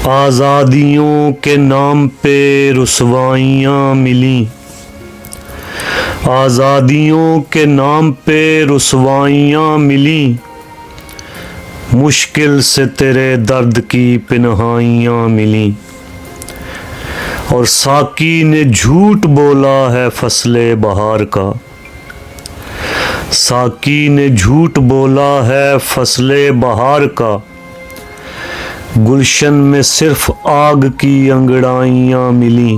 آزادیوں کے نام پہ رسوائیاں ملیں، آزادیوں کے نام پہ رسوائیاں ملیں، مشکل سے تیرے درد کی پنہائیاں ملیں، اور ساقی نے جھوٹ بولا ہے فصل بہار کا، ساقی نے جھوٹ بولا ہے فصل بہار کا، گلشن میں صرف آگ کی انگڑائیاں ملیں،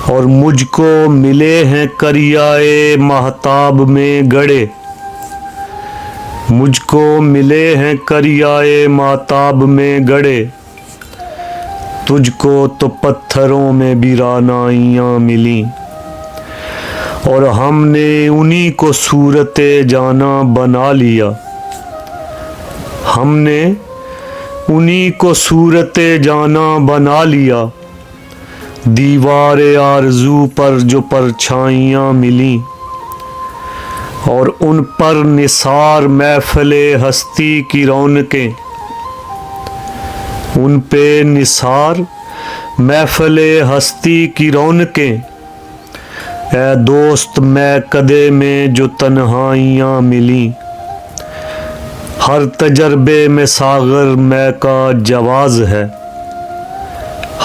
اور مجھ کو ملے ہیں کریائے مہتاب میں گڑے، مجھ کو ملے ہیں کریائے مہتاب میں گڑے، تجھ کو تو پتھروں میں بھی رعنائیاں ملیں، اور ہم نے انہی کو صورت جانا بنا لیا، ہم نے انہی کو صورت جانا بنا لیا، دیوار آرزو پر جو پرچھائیاں ملیں، اور ان پر نثار محفل ہستی کی رونقیں، ان پہ نثار محفل ہستی کی رونقیں، اے دوست میکدے میں جو تنہائیاں ملیں، ہر تجربے میں ساغر میں کا جواز ہے،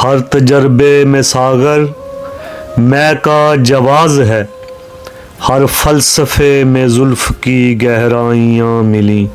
ہر تجربے میں ساغر میں کا جواز ہے، ہر فلسفے میں زلف کی گہرائیاں ملیں۔